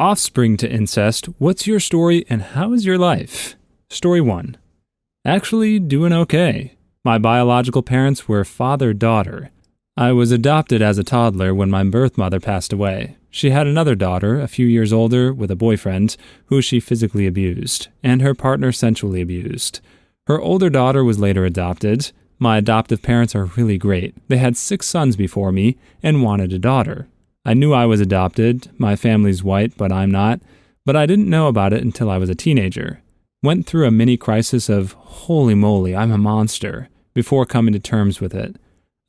Offspring to incest, what's your story and how is your life? Story 1. Actually doing okay. My biological parents were father-daughter. I was adopted as a toddler when my birth mother passed away. She had another daughter, a few years older, with a boyfriend, who she physically abused, and her partner sensually abused. Her older daughter was later adopted. My adoptive parents are really great. They had 6 sons before me and wanted a daughter. I knew I was adopted. My family's white, but I'm not. But I didn't know about it until I was a teenager. Went through a mini crisis of, holy moly, I'm a monster, before coming to terms with it.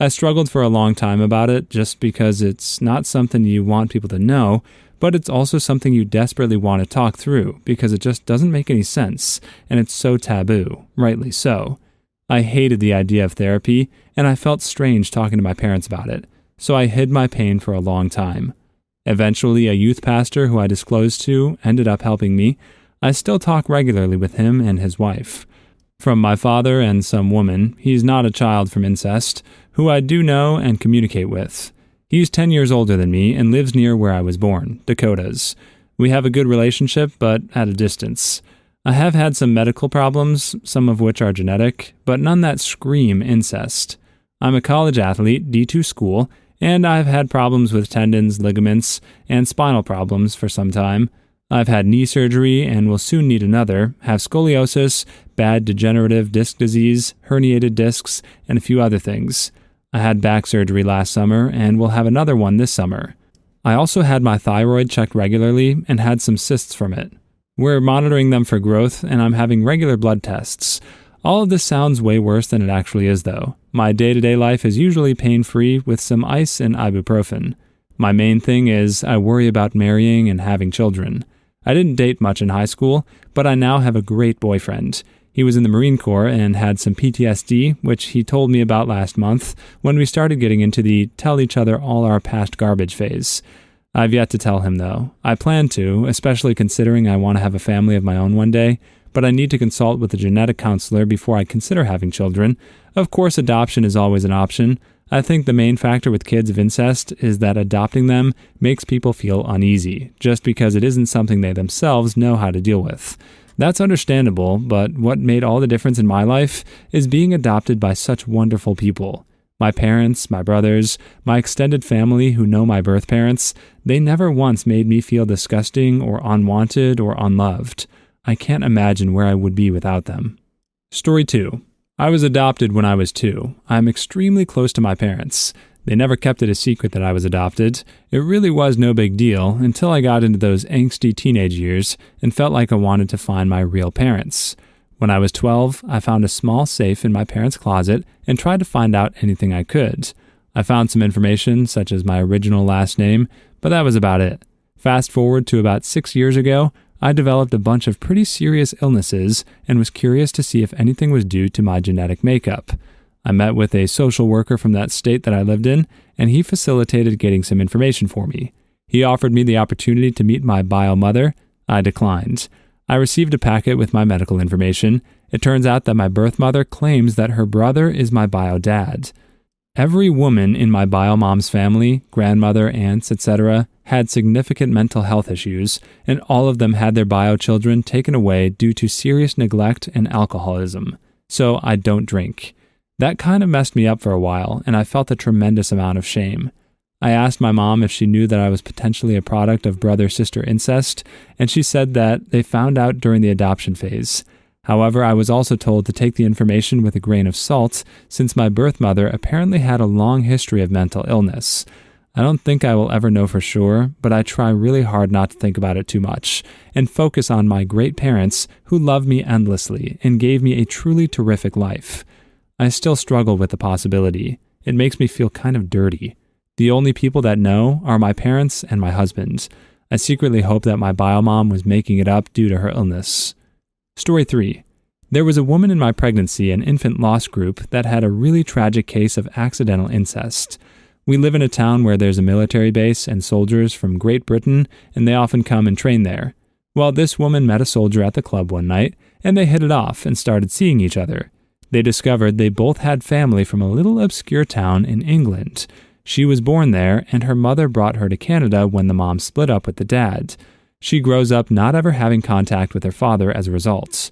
I struggled for a long time about it just because it's not something you want people to know, but it's also something you desperately want to talk through because it just doesn't make any sense, and it's so taboo, rightly so. I hated the idea of therapy, and I felt strange talking to my parents about it, so I hid my pain for a long time. Eventually, a youth pastor who I disclosed to ended up helping me. I still talk regularly with him and his wife. From my father and some woman, he's not a child from incest, who I do know and communicate with. He's 10 years older than me and lives near where I was born, Dakotas. We have a good relationship, but at a distance. I have had some medical problems, some of which are genetic, but none that scream incest. I'm a college athlete, D2 school, and I've had problems with tendons, ligaments, and spinal problems for some time. I've had knee surgery and will soon need another, have scoliosis, bad degenerative disc disease, herniated discs, and a few other things. I had back surgery last summer and will have another one this summer. I also had my thyroid checked regularly and had some cysts from it. We're monitoring them for growth and I'm having regular blood tests. All of this sounds way worse than it actually is though. My day-to-day life is usually pain-free with some ice and ibuprofen. My main thing is I worry about marrying and having children. I didn't date much in high school, but I now have a great boyfriend. He was in the Marine Corps and had some PTSD, which he told me about last month when we started getting into the tell each other all our past garbage phase. I've yet to tell him though. I plan to, especially considering I want to have a family of my own one day, but I need to consult with a genetic counselor before I consider having children. Of course, adoption is always an option. I think the main factor with kids of incest is that adopting them makes people feel uneasy, just because it isn't something they themselves know how to deal with. That's understandable, but what made all the difference in my life is being adopted by such wonderful people. My parents, my brothers, my extended family who know my birth parents, they never once made me feel disgusting or unwanted or unloved. I can't imagine where I would be without them. Story 2. I was adopted when I was 2. I'm extremely close to my parents. They never kept it a secret that I was adopted. It really was no big deal until I got into those angsty teenage years and felt like I wanted to find my real parents. When I was 12, I found a small safe in my parents' closet and tried to find out anything I could. I found some information, such as my original last name, but that was about it. Fast forward to about 6 years ago, I developed a bunch of pretty serious illnesses and was curious to see if anything was due to my genetic makeup. I met with a social worker from that state that I lived in, and he facilitated getting some information for me. He offered me the opportunity to meet my bio mother. I declined. I received a packet with my medical information. It turns out that my birth mother claims that her brother is my bio dad. Every woman in my bio mom's family, grandmother, aunts, etc., had significant mental health issues, and all of them had their bio children taken away due to serious neglect and alcoholism. So I don't drink. That kind of messed me up for a while, and I felt a tremendous amount of shame. I asked my mom if she knew that I was potentially a product of brother-sister incest, and she said that they found out during the adoption phase. However, I was also told to take the information with a grain of salt, since my birth mother apparently had a long history of mental illness. I don't think I will ever know for sure, but I try really hard not to think about it too much, and focus on my great parents who loved me endlessly and gave me a truly terrific life. I still struggle with the possibility. It makes me feel kind of dirty. The only people that know are my parents and my husband. I secretly hope that my bio mom was making it up due to her illness. Story 3. There was a woman in my pregnancy and infant loss group that had a really tragic case of accidental incest. We live in a town where there's a military base and soldiers from Great Britain, and they often come and train there. Well, this woman met a soldier at the club one night, and they hit it off and started seeing each other. They discovered they both had family from a little obscure town in England. She was born there, and her mother brought her to Canada when the mom split up with the dad. She grows up not ever having contact with her father as a result.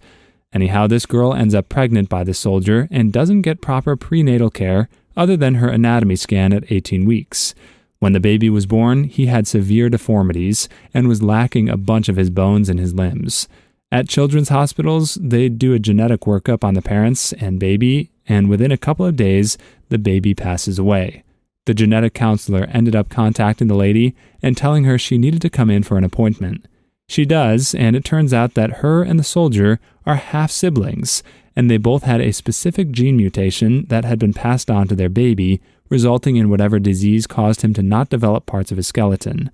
Anyhow, this girl ends up pregnant by this soldier and doesn't get proper prenatal care other than her anatomy scan at 18 weeks. When the baby was born, he had severe deformities and was lacking a bunch of his bones in his limbs. At children's hospitals, they do a genetic workup on the parents and baby, and within a couple of days, the baby passes away. The genetic counselor ended up contacting the lady and telling her she needed to come in for an appointment. She does, and it turns out that her and the soldier are half-siblings, and they both had a specific gene mutation that had been passed on to their baby, resulting in whatever disease caused him to not develop parts of his skeleton.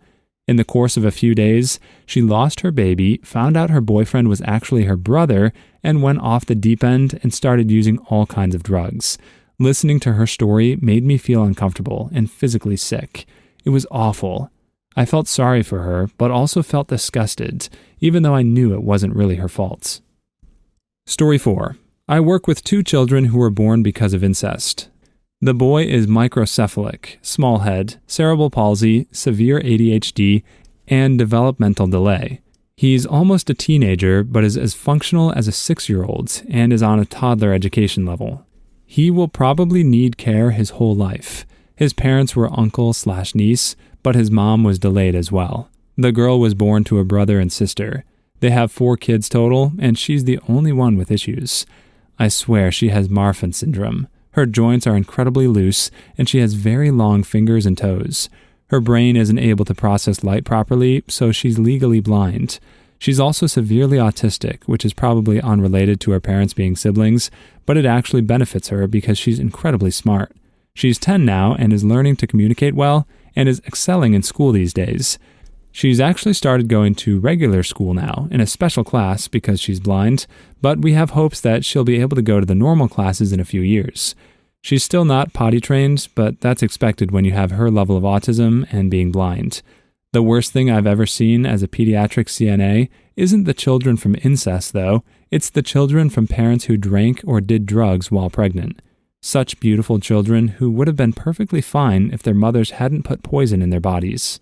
In the course of a few days, she lost her baby, found out her boyfriend was actually her brother, and went off the deep end and started using all kinds of drugs. Listening to her story made me feel uncomfortable and physically sick. It was awful. I felt sorry for her, but also felt disgusted, even though I knew it wasn't really her fault. Story 4. I work with 2 children who were born because of incest. The boy is microcephalic, small head, cerebral palsy, severe ADHD, and developmental delay. He's almost a teenager, but is as functional as a 6-year-old and is on a toddler education level. He will probably need care his whole life. His parents were uncle/niece, but his mom was delayed as well. The girl was born to a brother and sister. They have 4 kids total, and she's the only one with issues. I swear she has Marfan syndrome. Her joints are incredibly loose, and she has very long fingers and toes. Her brain isn't able to process light properly, so she's legally blind. She's also severely autistic, which is probably unrelated to her parents being siblings, but it actually benefits her because she's incredibly smart. She's 10 now and is learning to communicate well and is excelling in school these days. She's actually started going to regular school now, in a special class because she's blind, but we have hopes that she'll be able to go to the normal classes in a few years. She's still not potty trained, but that's expected when you have her level of autism and being blind. The worst thing I've ever seen as a pediatric CNA isn't the children from incest, though. It's the children from parents who drank or did drugs while pregnant. Such beautiful children who would have been perfectly fine if their mothers hadn't put poison in their bodies.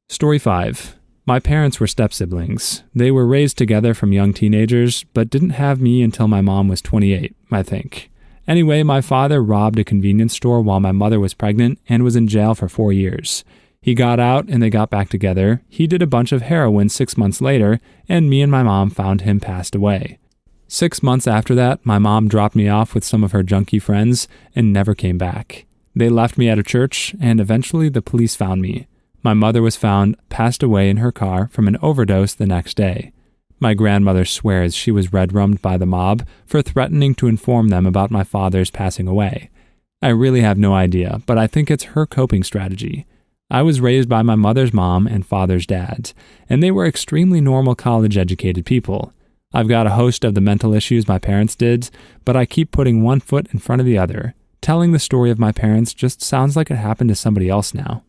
Story 5. My parents were step-siblings. They were raised together from young teenagers, but didn't have me until my mom was 28, I think. Anyway, my father robbed a convenience store while my mother was pregnant and was in jail for 4 years. He got out and they got back together. He did a bunch of heroin 6 months later, and me and my mom found him passed away. 6 months after that, my mom dropped me off with some of her junkie friends and never came back. They left me at a church, and eventually the police found me. My mother was found passed away in her car from an overdose the next day. My grandmother swears she was red-rummed by the mob for threatening to inform them about my father's passing away. I really have no idea, but I think it's her coping strategy. I was raised by my mother's mom and father's dad, and they were extremely normal college-educated people. I've got a host of the mental issues my parents did, but I keep putting one foot in front of the other. Telling the story of my parents just sounds like it happened to somebody else now.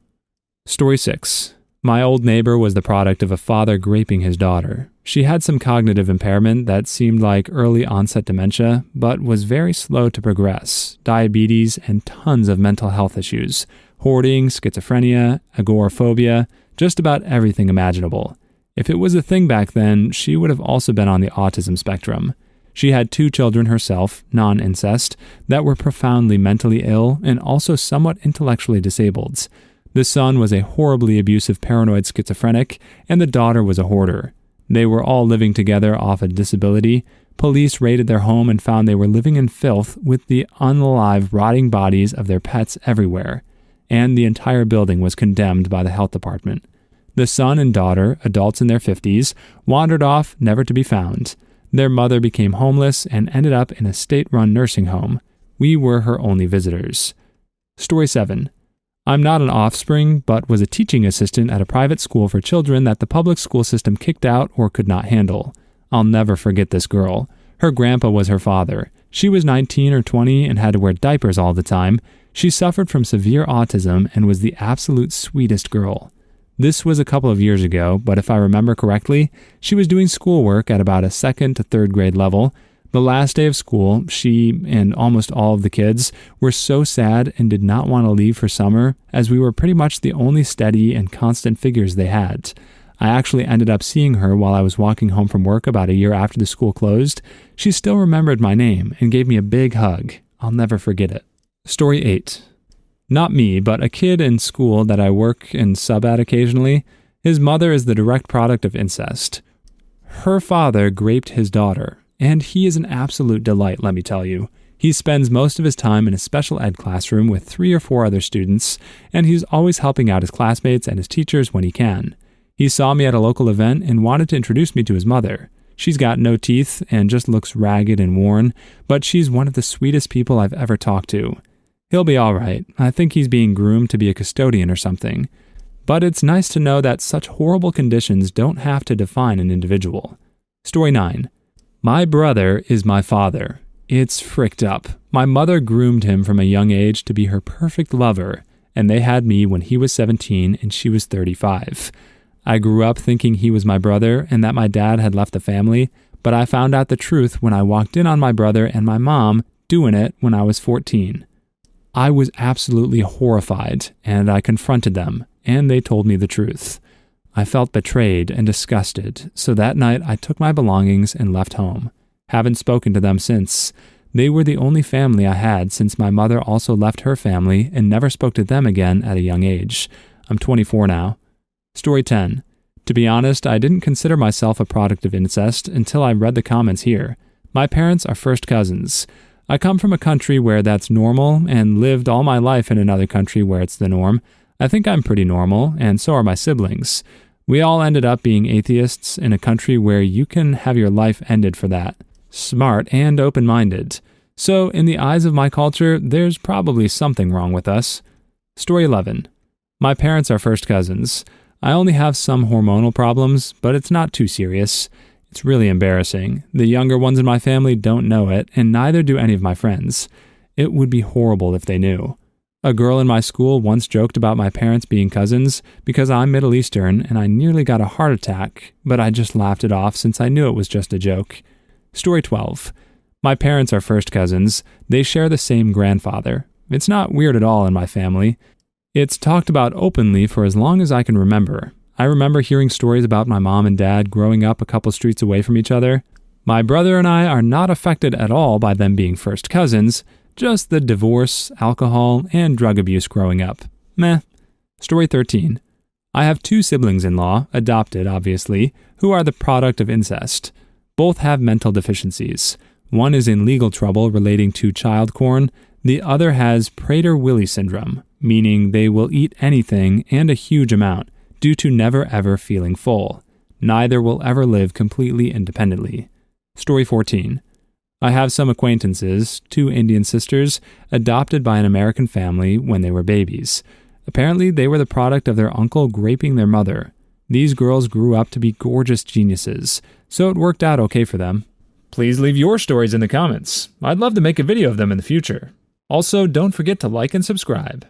Story 6. My old neighbor was the product of a father raping his daughter. She had some cognitive impairment that seemed like early onset dementia, but was very slow to progress, diabetes, and tons of mental health issues, hoarding, schizophrenia, agoraphobia, just about everything imaginable. If it was a thing back then, she would have also been on the autism spectrum. She had 2 children herself, non-incest, that were profoundly mentally ill and also somewhat intellectually disabled. The son was a horribly abusive paranoid schizophrenic, and the daughter was a hoarder. They were all living together off a disability. Police raided their home and found they were living in filth with the unalive, rotting bodies of their pets everywhere, and the entire building was condemned by the health department. The son and daughter, adults in their 50s, wandered off, never to be found. Their mother became homeless and ended up in a state-run nursing home. We were her only visitors. Story 7. I'm not an offspring, but was a teaching assistant at a private school for children that the public school system kicked out or could not handle. I'll never forget this girl. Her grandpa was her father. She was 19 or 20 and had to wear diapers all the time. She suffered from severe autism and was the absolute sweetest girl. This was a couple of years ago, but if I remember correctly, she was doing schoolwork at about a 2nd to 3rd grade level. The last day of school, she and almost all of the kids were so sad and did not want to leave for summer, as we were pretty much the only steady and constant figures they had. I actually ended up seeing her while I was walking home from work about a year after the school closed. She still remembered my name and gave me a big hug. I'll never forget it. Story 8. Not me, but a kid in school that I work and sub at occasionally. His mother is the direct product of incest. Her father raped his daughter, and he is an absolute delight, let me tell you. He spends most of his time in a special ed classroom with 3 or 4 other students, and he's always helping out his classmates and his teachers when he can. He saw me at a local event and wanted to introduce me to his mother. She's got no teeth and just looks ragged and worn, but she's one of the sweetest people I've ever talked to. He'll be all right. I think he's being groomed to be a custodian or something. But it's nice to know that such horrible conditions don't have to define an individual. Story 9. My brother is my father. It's fricked up. My mother groomed him from a young age to be her perfect lover, and they had me when he was 17 and she was 35. I grew up thinking he was my brother and that my dad had left the family, but I found out the truth when I walked in on my brother and my mom doing it when I was 14. I was absolutely horrified, and I confronted them, and they told me the truth. I felt betrayed and disgusted, so that night I took my belongings and left home. Haven't spoken to them since. They were the only family I had since my mother also left her family and never spoke to them again at a young age. I'm 24 now. Story 10. To be honest, I didn't consider myself a product of incest until I read the comments here. My parents are first cousins. I come from a country where that's normal and lived all my life in another country where it's the norm. I think I'm pretty normal, and so are my siblings. We all ended up being atheists in a country where you can have your life ended for that. Smart and open-minded. So, in the eyes of my culture, there's probably something wrong with us. Story 11. My parents are first cousins. I only have some hormonal problems, but it's not too serious. It's really embarrassing. The younger ones in my family don't know it, and neither do any of my friends. It would be horrible if they knew. A girl in my school once joked about my parents being cousins because I'm Middle Eastern and I nearly got a heart attack, but I just laughed it off since I knew it was just a joke. Story 12. My parents are first cousins. They share the same grandfather. It's not weird at all in my family. It's talked about openly for as long as I can remember. I remember hearing stories about my mom and dad growing up a couple streets away from each other. My brother and I are not affected at all by them being first cousins, just the divorce, alcohol, and drug abuse growing up. Meh. Story 13. I have 2 siblings-in-law, adopted obviously, who are the product of incest. Both have mental deficiencies. One is in legal trouble relating to child porn. The other has Prader-Willi syndrome, meaning they will eat anything and a huge amount, due to never ever feeling full. Neither will ever live completely independently. Story 14. I have some acquaintances, 2 Indian sisters, adopted by an American family when they were babies. Apparently, they were the product of their uncle raping their mother. These girls grew up to be gorgeous geniuses, so it worked out okay for them. Please leave your stories in the comments. I'd love to make a video of them in the future. Also, don't forget to like and subscribe.